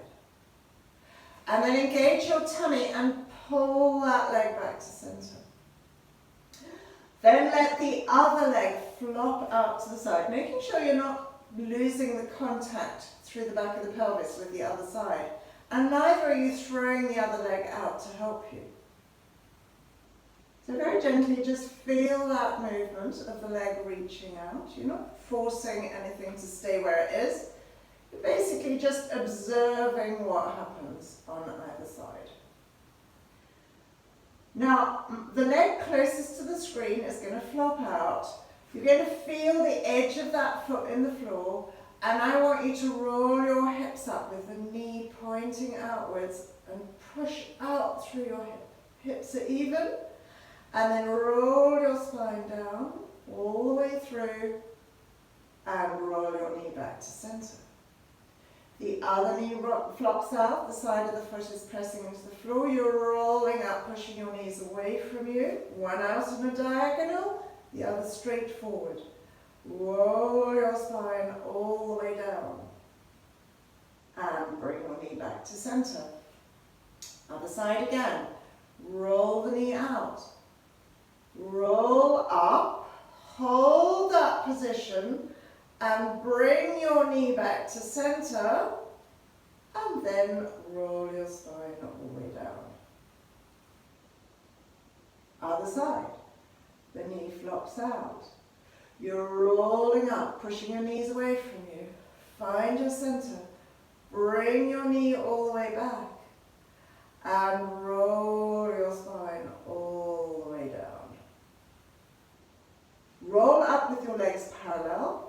And then engage your tummy and pull that leg back to center. Then let the other leg flop out to the side, making sure you're not losing the contact through the back of the pelvis with the other side. And neither are you throwing the other leg out to help you. So very gently just feel that movement of the leg reaching out. You're not forcing anything to stay where it is. You're basically just observing what happens on either side. Now, the leg closest to the screen is going to flop out. You're going to feel the edge of that foot in the floor, and I want you to roll your hips up with the knee pointing outwards and push out through your hip. Hips are even, and then roll your spine down all the way through and roll your knee back to center. The other knee flops out, the side of the foot is pressing into the floor. You're rolling up, pushing your knees away from you. One out in a diagonal, the other straight forward. Roll your spine all the way down. And bring your knee back to center. Other side again. Roll the knee out. Roll up, hold that position, and bring your knee back to center, and then roll your spine all the way down. Other side. The knee flops out. You're rolling up, pushing your knees away from you. Find your center. Bring your knee all the way back. And roll your spine all the way down. Roll up with your legs parallel.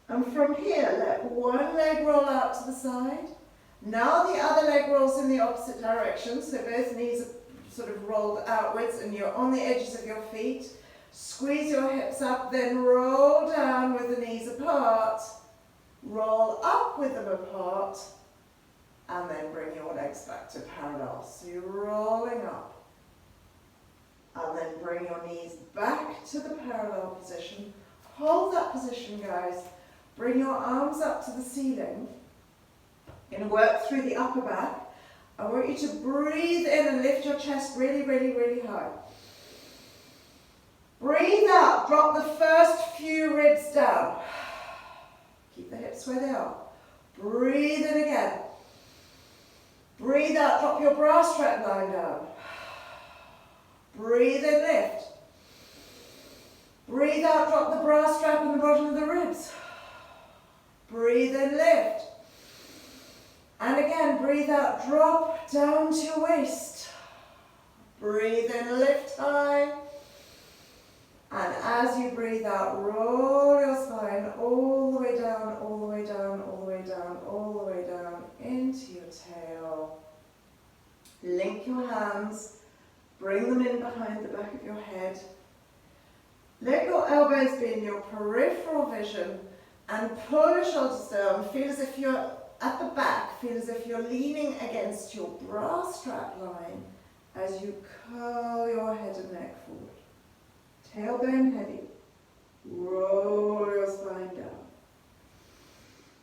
And from here, let one leg roll out to the side. Now the other leg rolls in the opposite direction, so both knees are sort of rolled outwards and you're on the edges of your feet. Squeeze your hips up, then roll down with the knees apart. Roll up with them apart, and then bring your legs back to parallel. So you're rolling up, and then bring your knees back to the parallel position. Hold that position, guys. Bring your arms up to the ceiling. You're going to work through the upper back. I want you to breathe in and lift your chest really, really, really high. Breathe out. Drop the first few ribs down. Keep the hips where they are. Breathe in again. Breathe out. Drop your bra strap line down. Breathe in, lift. Breathe out, drop the bra strap in the bottom of the ribs. Breathe in, lift. And again, breathe out, drop down to your waist. Breathe in, lift high. And as you breathe out, roll your spine all the way down, all the way down, all the way down, all the way down into your tail. Link your hands, bring them in behind the back of your head. Let your elbows be in your peripheral vision and pull your shoulders down. Feel as if you're at the back, feel as if you're leaning against your bra strap line as you curl your head and neck forward. Tailbone heavy. Roll your spine down.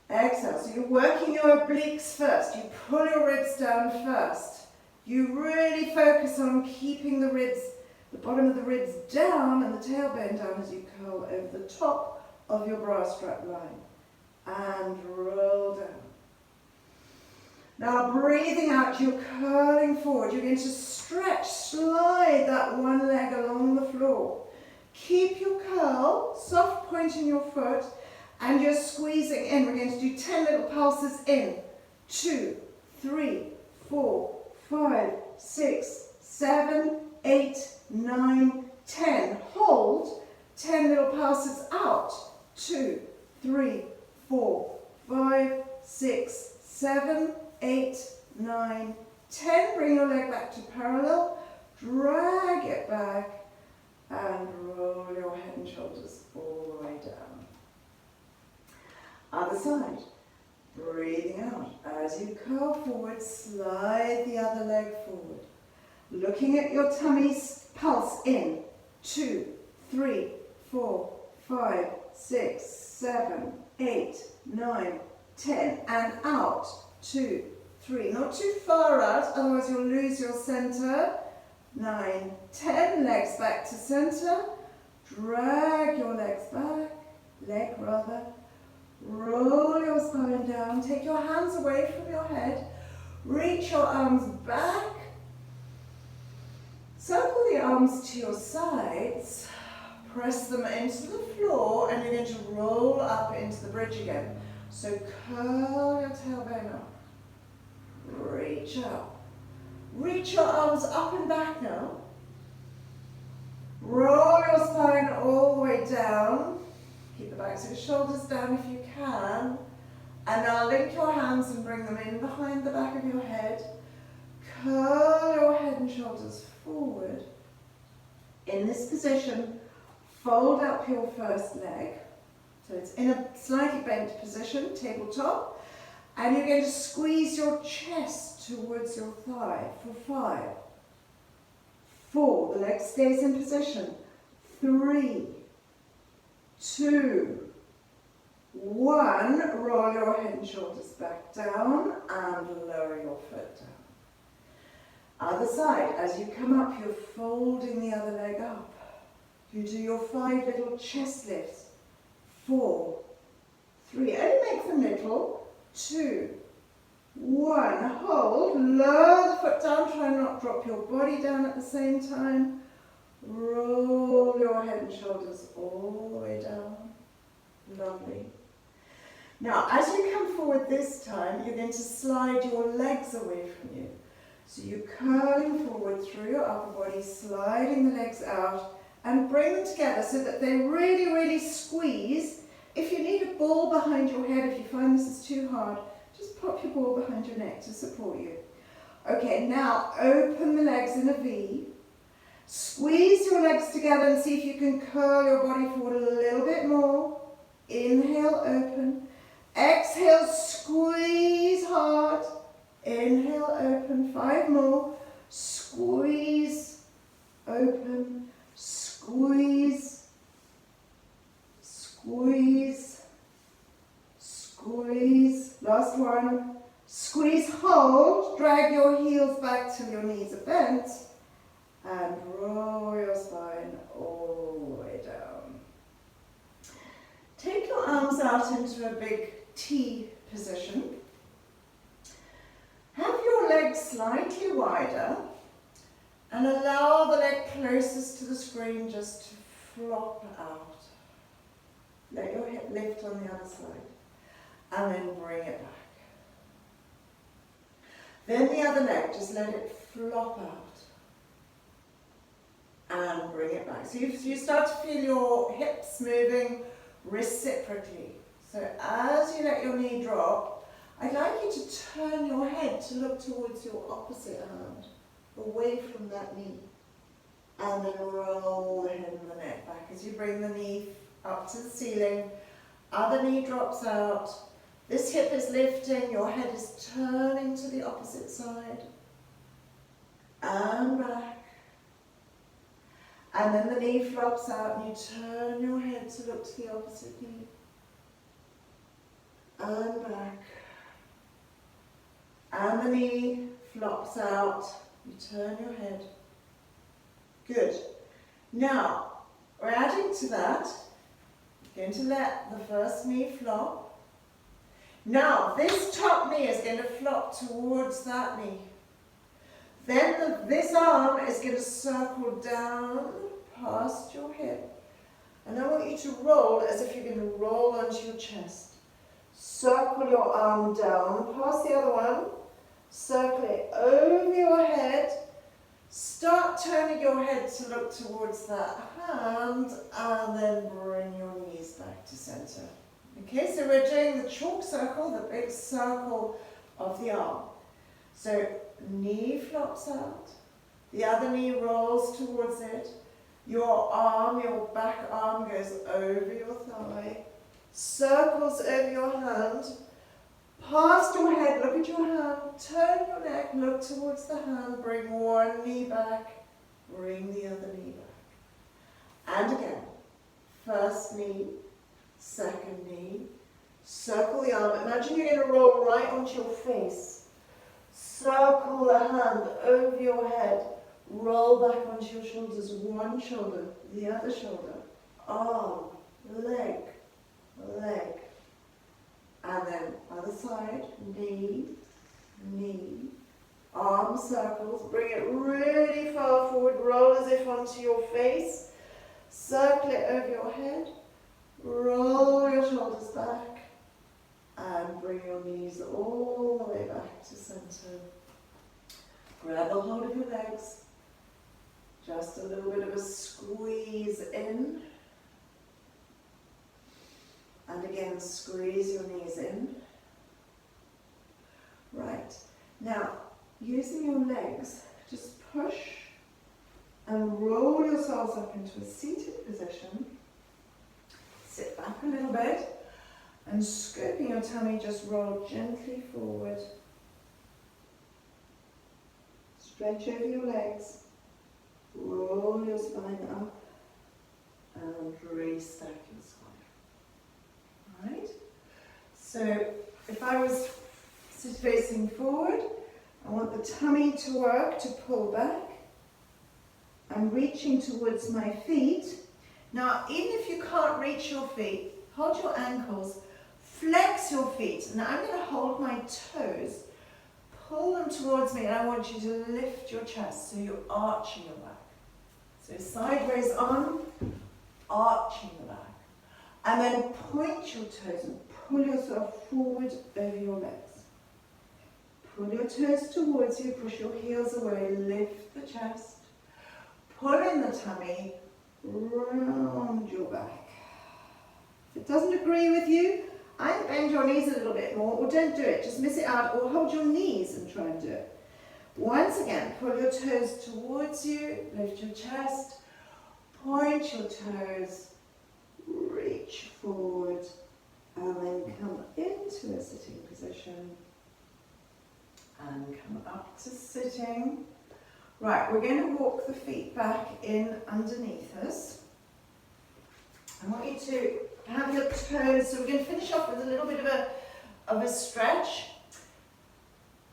Exhale. So you're working your obliques first. You pull your ribs down first. You really focus on keeping the ribs, the bottom of the ribs down and the tailbone down as you curl over the top of your bra strap line. And roll down. Now breathing out, you're curling forward. You're going to stretch, slide that one leg along the floor. Keep your curl, soft point in your foot, and you're squeezing in. We're going to do 10 little pulses in. 2, 3, 4, 5, 6, 7, 8, 9, 10. Hold. 10 little pulses out. 2, 3, 4, 5, 6, 7, 8, 9, 10. Bring your leg back to parallel. Drag it back. And roll your head and shoulders all the way down. Other side. Breathing out. As you curl forward, slide the other leg forward. Looking at your tummy's pulse in. 2, 3, 4, 5, 6, 7, 8, 9, 10. And out. 2, 3. Not too far out, otherwise you'll lose your center. 9, 10, legs back to center. Drag your legs back, roll your spine down. Take your hands away from your head. Reach your arms back. Circle the arms to your sides. Press them into the floor and you're going to roll up into the bridge again. So curl your tailbone up. Reach up. Reach your arms up and back now. Roll your spine all the way down. Keep the backs of your shoulders down if you can. And now link your hands and bring them in behind the back of your head. Curl your head and shoulders forward. In this position, fold up your first leg. So it's in a slightly bent position, tabletop. And you're going to squeeze your chest towards your thigh for 5, 4, the leg stays in position, 3, 2, 1, roll your head and shoulders back down and lower your foot down. Other side, as you come up, you're folding the other leg up. You do your 5 little chest lifts, 4, 3, only make them little, 2, 1, hold, lower the foot down, try and not drop your body down at the same time. Roll your head and shoulders all the way down. Lovely. Now, as you come forward this time, you're going to slide your legs away from you. So you're curling forward through your upper body, sliding the legs out, and bring them together so that they really, really squeeze. If you need a ball behind your head, if you find this is too hard, just pop your ball behind your neck to support you. Okay, now open the legs in a V. Squeeze your legs together and see if you can curl your body forward a little bit more. Inhale, open. Exhale, squeeze hard. Inhale, open. 5 more. Squeeze, open, squeeze, squeeze, squeeze. Last one. Squeeze, hold. Drag your heels back till your knees are bent. And roll your spine all the way down. Take your arms out into a big T position. Have your legs slightly wider And allow the leg closest to the screen just to flop out. Let your hip lift on the other side. And then bring it back. Then the other leg, just let it flop out. And bring it back. So you start to feel your hips moving reciprocally. So as you let your knee drop, I'd like you to turn your head to look towards your opposite hand, away from that knee. And then roll the head and the neck back as you bring the knee up to the ceiling. Other knee drops out. This hip is lifting, your head is turning to the opposite side. And back. And then the knee flops out and you turn your head to look to the opposite knee. And back. And the knee flops out. You turn your head. Good. Now, we're adding to that. You're going to let the first knee flop. Now, this top knee is going to flop towards that knee. Then this arm is going to circle down past your hip. And I want you to roll as if you're going to roll onto your chest. Circle your arm down past the other one. Circle it over your head. Start turning your head to look towards that hand and then bring your knees back to center. Okay, so we're doing the chalk circle, the big circle of the arm. So knee flops out, the other knee rolls towards it, your arm, your back arm goes over your thigh, circles over your hand, past your head, look at your hand, turn your neck, look towards the hand, bring one knee back, bring the other knee back. And again, first knee, second knee, circle the arm. Imagine you're going to roll right onto your face. Circle the hand over your head, roll back onto your shoulders, one shoulder, the other shoulder, arm, leg, leg. And then other side, knee, knee, arm circles, bring it really far forward, roll as if onto your face, circle it over your head, roll your shoulders back, and bring your knees all the way back to center. Grab a hold of your legs, just a little bit of a squeeze in. And again, squeeze your knees in. Right. Now, using your legs, just push and roll yourselves up into a seated position. Sit back a little bit and scoping your tummy, just roll gently forward. Stretch over your legs. Roll your spine up and restack your spine. Right? So if I was facing forward, I want the tummy to work to pull back. I'm reaching towards my feet. Now, even if you can't reach your feet, hold your ankles, flex your feet. Now I'm going to hold my toes, pull them towards me, and I want you to lift your chest so you're arching your back. So sideways on, arching the back. And then point your toes and pull yourself forward over your legs. Pull your toes towards you, push your heels away, lift the chest. Pull in the tummy, round your back. If it doesn't agree with you, either bend your knees a little bit more or don't do it. Just miss it out or hold your knees and try and do it. Once again, pull your toes towards you, lift your chest, point your toes, reach forward, and then come into a sitting position and come up to sitting. Right, we're going to walk the feet back in underneath us. I want you to have your toes, so we're going to finish off with a little bit of a stretch.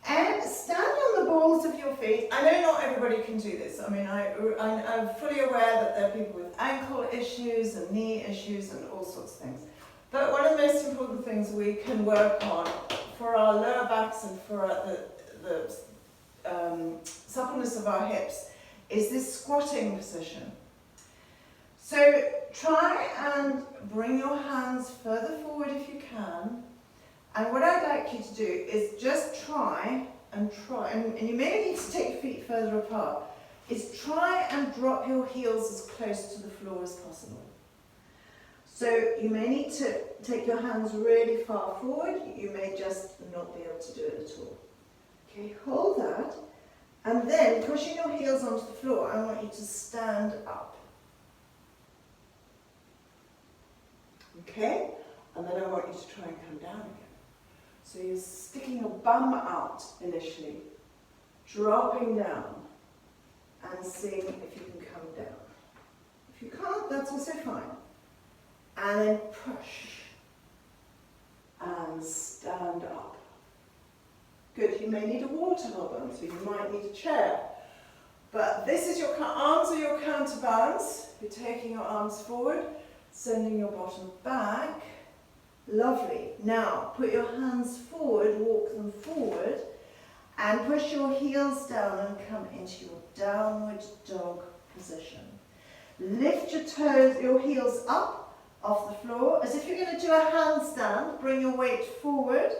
And stand on the balls of your feet. I know not everybody can do this. I mean, I'm fully aware that there are people with ankle issues and knee issues and all sorts of things. But one of the most important things we can work on for our lower backs and for the suppleness of our hips is this squatting position. So try and bring your hands further forward if you can. And what I'd like you to do is just try, and you may need to take your feet further apart, is try and drop your heels as close to the floor as possible. So you may need to take your hands really far forward, you may just not be able to do it at all. Okay, hold that, and then pushing your heels onto the floor, I want you to stand up. Okay, and then I want you to try and come down again. So you're sticking your bum out initially, dropping down, and seeing if you can come down. If you can't, that's also fine. And then push, and stand up. Good, you may need a water hold on, so you might need a chair. But this is your arms are your counterbalance. You're taking your arms forward, sending your bottom back. Lovely. Now, put your hands forward, walk them forward, and push your heels down and come into your downward dog position. Lift your toes, your heels up off the floor, as if you're going to do a handstand. Bring your weight forward.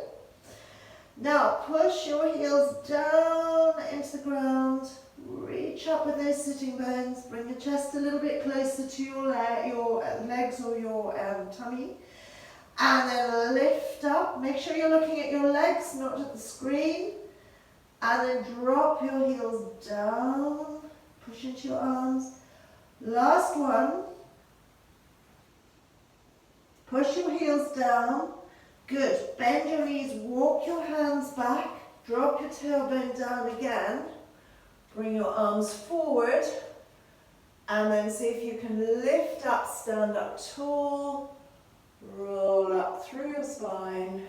Now, push your heels down into the ground. Reach up with those sitting bones. Bring your chest a little bit closer to your legs or your tummy. And then lift up. Make sure you're looking at your legs, not at the screen. And then drop your heels down. Push into your arms. Last one. Push your heels down. Good. Bend your knees, walk your hands back. Drop your tailbone down again. Bring your arms forward. And then see if you can lift up, stand up tall. Roll up through your spine,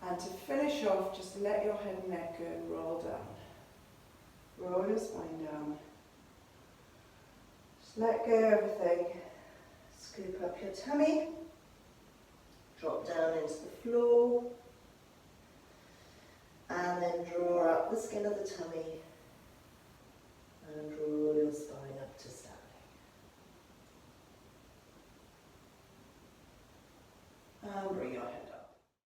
and to finish off, just let your head and neck go and roll down. Roll your spine down. Just let go of everything. Scoop up your tummy. Drop down into the floor. And then draw up the skin of the tummy. And roll your spine up to standing. And bring your head